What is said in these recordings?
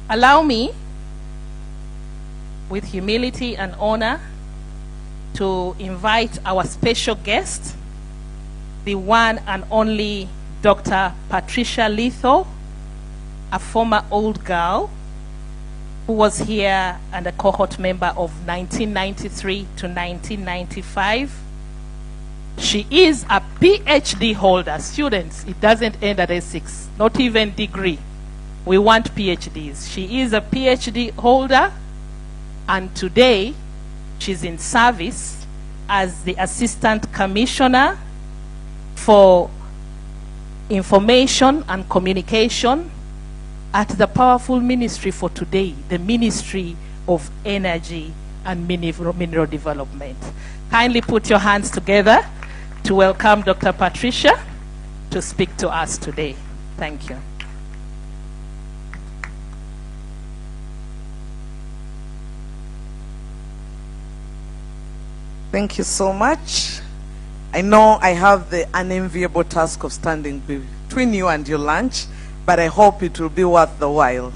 Allow me, with humility and honor, to invite our special guest, the one and only Dr. Patricia Litho, a former old girl who was here and a cohort member of 1993 to 1995. She is a PhD holder. Students, it doesn't end at A6, not even degree. We want PhDs. She is a PhD holder, and today she's in service as the Assistant Commissioner for Information and Communication at the powerful ministry for today, the Ministry of Energy and Mineral Development. Kindly put your hands together to welcome Dr. Patricia to speak to us today. Thank you. Thank you so much. I know I have the unenviable task of standing between you and your lunch, but I hope it will be worth the while.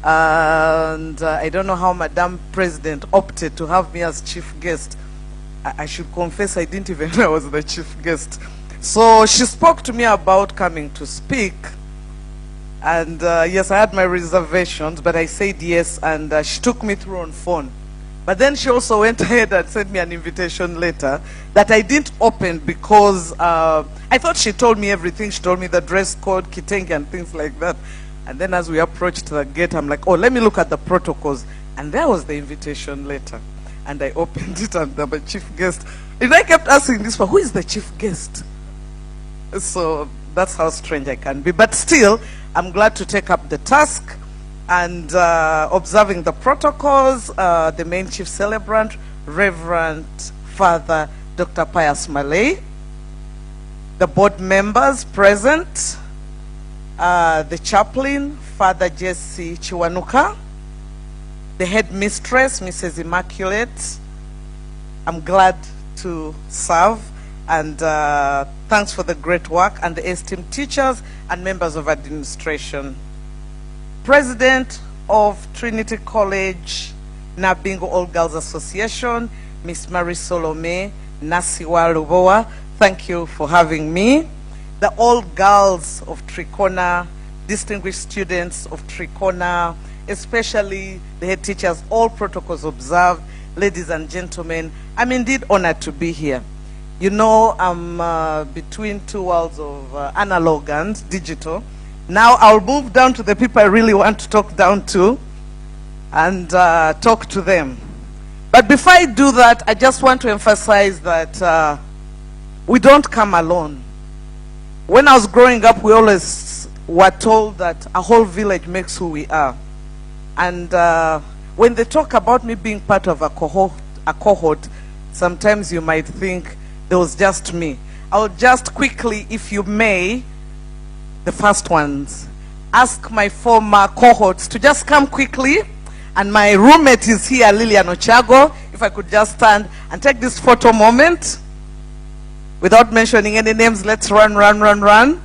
And I don't know how Madam President opted to have me as chief guest. I should confess I didn't even know I was the chief guest. So she spoke to me about coming to speak. And yes, I had my reservations, but I said yes, and she took me through on phone. But then she also went ahead and sent me an invitation letter that I didn't open because I thought she told me everything. She told me the dress code, kitenge, and things like that. And then as we approached the gate, I'm like, oh, let me look at the protocols. And there was the invitation letter. And I opened it, and I'm a chief guest. And I kept asking this one, who is the chief guest? So that's how strange I can be. But still, I'm glad to take up the task. And observing the protocols, the main chief celebrant, Reverend Father Dr. Pius Malay, the board members present, the chaplain, Father Jesse Chiwanuka, the headmistress, Mrs. Immaculate. I'm glad to serve, and thanks for the great work, and the esteemed teachers and members of administration. President of Trinity College, Nabbingo All Girls Association, Miss Marie Solome, Nasiwa Lubowa, thank you for having me. The All Girls of Trikona, distinguished students of Trikona, especially the head teachers, all protocols observed, ladies and gentlemen, I'm indeed honored to be here. You know, I'm between two worlds of analog and digital. Now I'll move down to the people I really want to talk down to and talk to them. But before I do that, I just want to emphasize that we don't come alone. When I was growing up, we always were told that a whole village makes who we are. And when they talk about me being part of a cohort, sometimes you might think there was just me. I'll just quickly, if you may, the first ones, ask my former cohorts to just come quickly. And my roommate is here, Lilian Ochago. If I could just stand and take this photo moment. Without mentioning any names, let's run, run, run, run.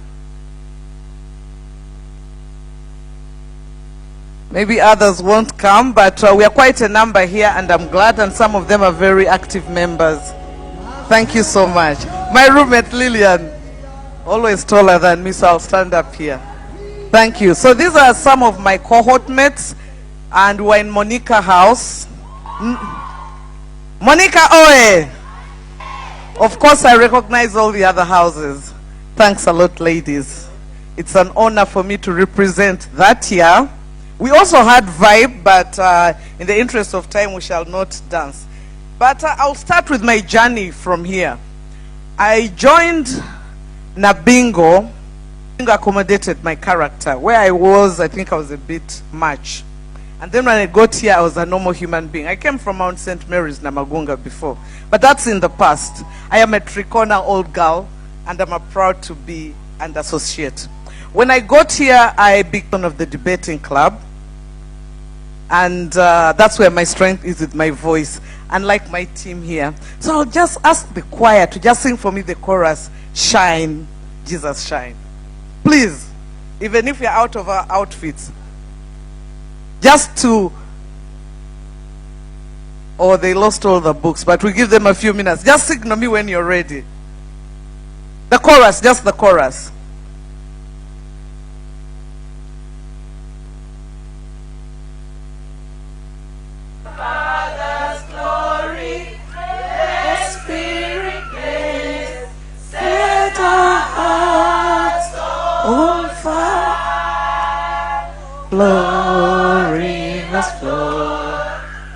Maybe others won't come, but we are quite a number here, and I'm glad, and some of them are very active members. Thank you so much. My roommate, Lilian, always taller than me, so I'll stand up here. Thank you. So these are some of my cohort mates, and we're in Monica House. Monica Oe! Of course, I recognize all the other houses. Thanks a lot, ladies. It's an honor for me to represent that year. We also had Vibe, but in the interest of time, we shall not dance. But I'll start with my journey from here. I joined Nabbingo. Accommodated my character. Where I was, I think I was a bit much. And then when I got here, I was a normal human being. I came from Mount St. Mary's, Namagunga before. But that's in the past. I am a Trikona old girl, and I'm proud to be an associate. When I got here, I became one of the debating club. And that's where my strength is, with my voice, unlike my team here. So I'll just ask the choir to just sing for me the chorus, Shine, Jesus Shine. Please, even if you're out of our outfits. Just to, oh, they lost all the books, but we give them a few minutes. Just signal me when you're ready. The chorus, just the chorus. Father's glory, the Spirit bless, set our hearts on fire. Glory must flow.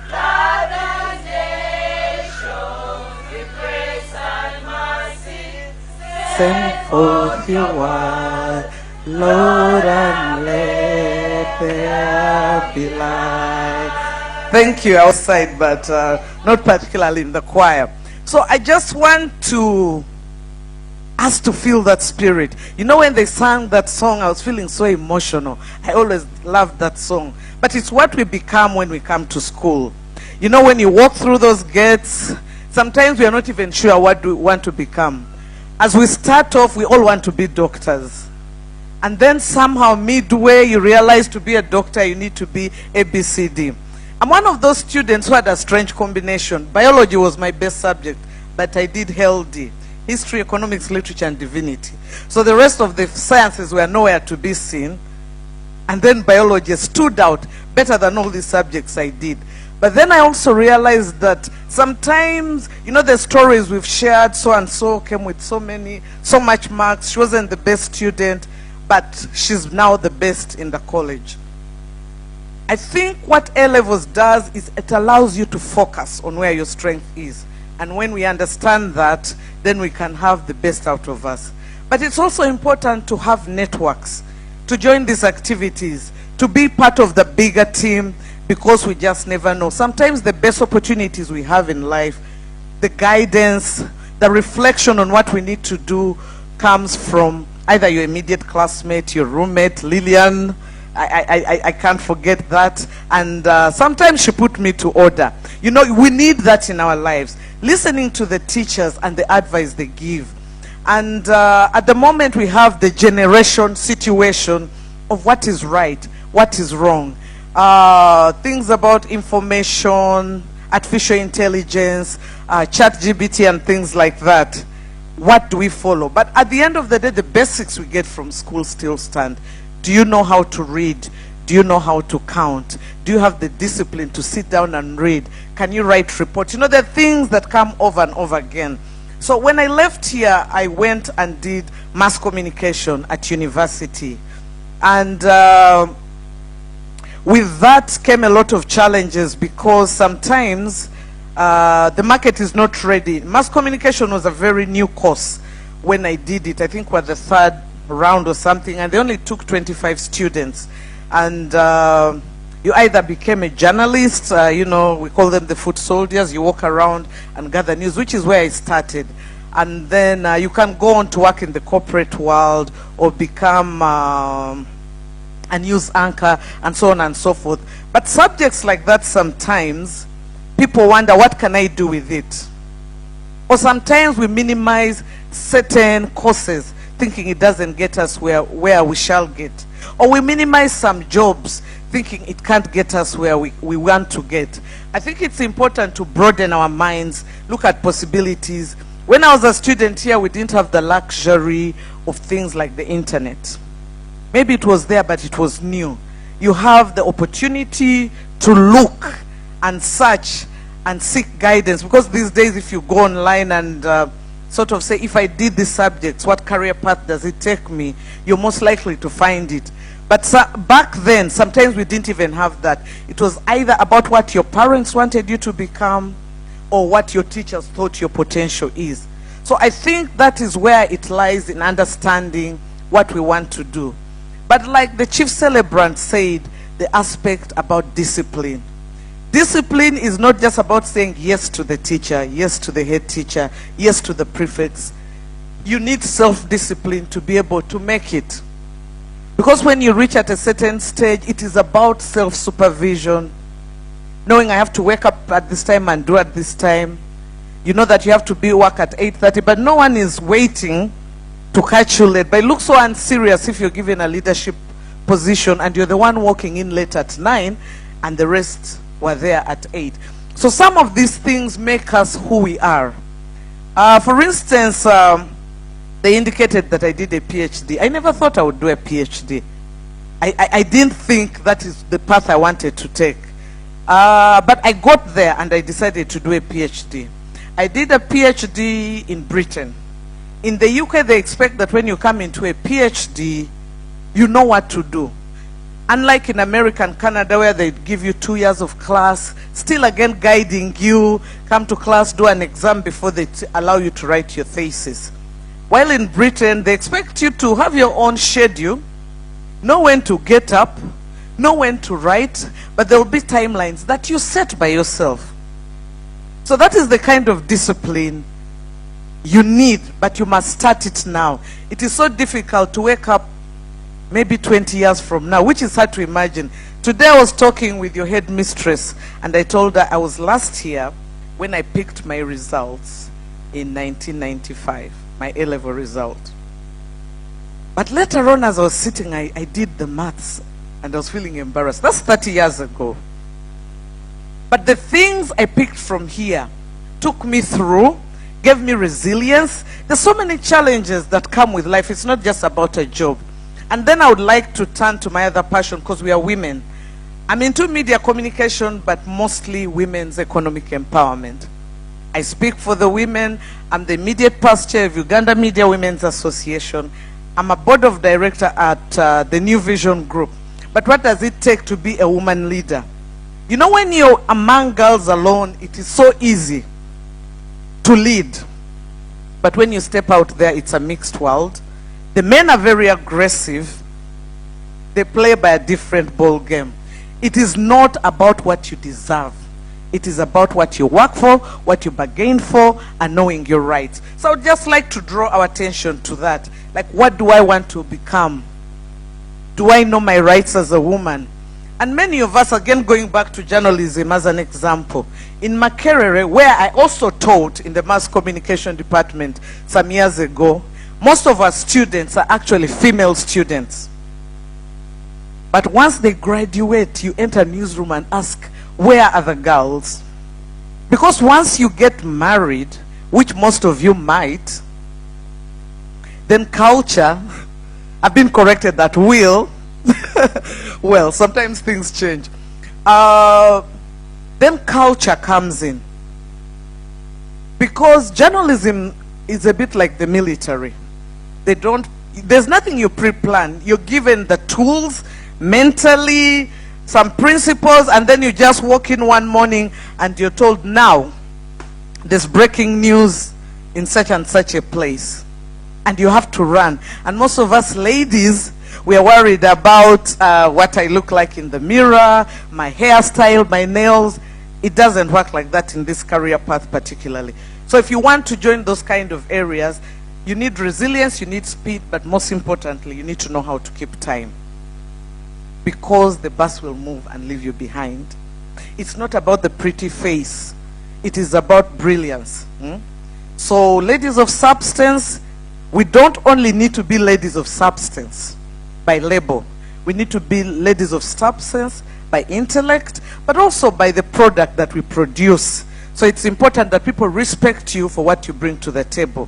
Let the nations with grace and mercy Send forth your word, Lord, and let there be light. Thank you, outside, but not particularly in the choir. So I just want to us to feel that spirit. You know, when they sang that song, I was feeling so emotional. I always loved that song. But it's what we become when we come to school. You know, when you walk through those gates, sometimes we are not even sure what we want to become. As we start off, we all want to be doctors. And then somehow midway, you realize to be a doctor, you need to be ABCD. I'm one of those students who had a strange combination. Biology was my best subject, but I did HLD. History, economics, literature, and divinity. So the rest of the sciences were nowhere to be seen. And then biology stood out better than all these subjects I did. But then I also realized that sometimes, you know, the stories we've shared, so and so came with so much marks. She wasn't the best student, but she's now the best in the college. I think what A-levels does is it allows you to focus on where your strength is. And when we understand that, then we can have the best out of us. But it's also important to have networks, to join these activities, to be part of the bigger team, because we just never know. Sometimes the best opportunities we have in life, the guidance, the reflection on what we need to do comes from either your immediate classmate, your roommate, Lillian. I can't forget that. And sometimes she put me to order. You know, we need that in our lives. Listening to the teachers and the advice they give. And at the moment we have the generation situation of what is right, what is wrong. Things about information, artificial intelligence, ChatGPT and things like that. What do we follow? But at the end of the day, the basics we get from school still stand. Do you know how to read? Do you know how to count? Do you have the discipline to sit down and read? Can you write reports? You know, there are things that come over and over again. So when I left here, I went and did mass communication at university. And with that came a lot of challenges, because sometimes the market is not ready. Mass communication was a very new course when I did it. I think we're the third round or something, and they only took 25 students. And you either became a journalist, you know, we call them the foot soldiers. You walk around and gather news, which is where I started. And then you can go on to work in the corporate world or become a news anchor and so on and so forth. But subjects like that, sometimes people wonder, what can I do with it? Or sometimes we minimize certain courses, thinking it doesn't get us where we shall get. Or we minimize some jobs, thinking it can't get us where we want to get. I think it's important to broaden our minds, look at possibilities. When I was a student here, we didn't have the luxury of things like the internet. Maybe it was there, but it was new. You have the opportunity to look and search and seek guidance, because these days if you go online and sort of say, if I did these subjects, what career path does it take me? You're most likely to find it. But back then, sometimes we didn't even have that. It was either about what your parents wanted you to become or what your teachers thought your potential is. So I think that is where it lies, in understanding what we want to do. But like the chief celebrant said, the aspect about discipline. Discipline is not just about saying yes to the teacher, yes to the head teacher, yes to the prefects. You need self-discipline to be able to make it. Because when you reach at a certain stage, it is about self-supervision. Knowing I have to wake up at this time and do at this time. You know that you have to be work at 8:30, but no one is waiting to catch you late. But it looks so unserious if you're given a leadership position and you're the one walking in late at 9 and the rest were there at 8. So some of these things make us who we are. For instance, they indicated that I did a PhD. I never thought I would do a PhD. I didn't think that is the path I wanted to take. But I got there and I decided to do a PhD. I did a PhD in Britain. In the UK, they expect that when you come into a PhD, you know what to do. Unlike in America and Canada, where they give you 2 years of class, still again guiding you, come to class, do an exam before they allow you to write your thesis. While in Britain, they expect you to have your own schedule, know when to get up, know when to write, but there will be timelines that you set by yourself. So that is the kind of discipline you need, but you must start it now. It is so difficult to wake up maybe 20 years from now, which is hard to imagine. Today I was talking with your headmistress, and I told her I was last year when I picked my results in 1995, my A-level result. But later on, as I was sitting, I did the maths, and I was feeling embarrassed. That's 30 years ago. But the things I picked from here took me through, gave me resilience. There's so many challenges that come with life. It's not just about a job. And then I would like to turn to my other passion, because we are women. I'm into media communication, but mostly women's economic empowerment. I speak for the women. I'm the immediate past chair of Uganda Media Women's Association. I'm a board of director at the New Vision Group. But what does it take to be a woman leader? You know, when you're among girls alone, it is so easy to lead. But when you step out there, it's a mixed world. The men are very aggressive. They play by a different ball game. It is not about what you deserve. It is about what you work for, what you bargain for, and knowing your rights. So I would just like to draw our attention to that. Like, what do I want to become? Do I know my rights as a woman? And many of us, again going back to journalism as an example, in Makerere, where I also taught in the mass communication department some years ago, most of our students are actually female students. But once they graduate, you enter a newsroom and ask, where are the girls? Because once you get married, which most of you might, then culture, I've been corrected that will, well, sometimes things change. Then culture comes in. Because journalism is a bit like the military. There's nothing you pre-plan. You're given the tools, mentally, some principles, and then you just walk in one morning and you're told, now, there's breaking news in such and such a place. And you have to run. And most of us ladies, we are worried about what I look like in the mirror, my hairstyle, my nails. It doesn't work like that in this career path particularly. So if you want to join those kind of areas, you need resilience, you need speed, but most importantly, you need to know how to keep time. Because the bus will move and leave you behind. It's not about the pretty face. It is about brilliance. So ladies of substance, we don't only need to be ladies of substance by label. We need to be ladies of substance by intellect, but also by the product that we produce. So it's important that people respect you for what you bring to the table.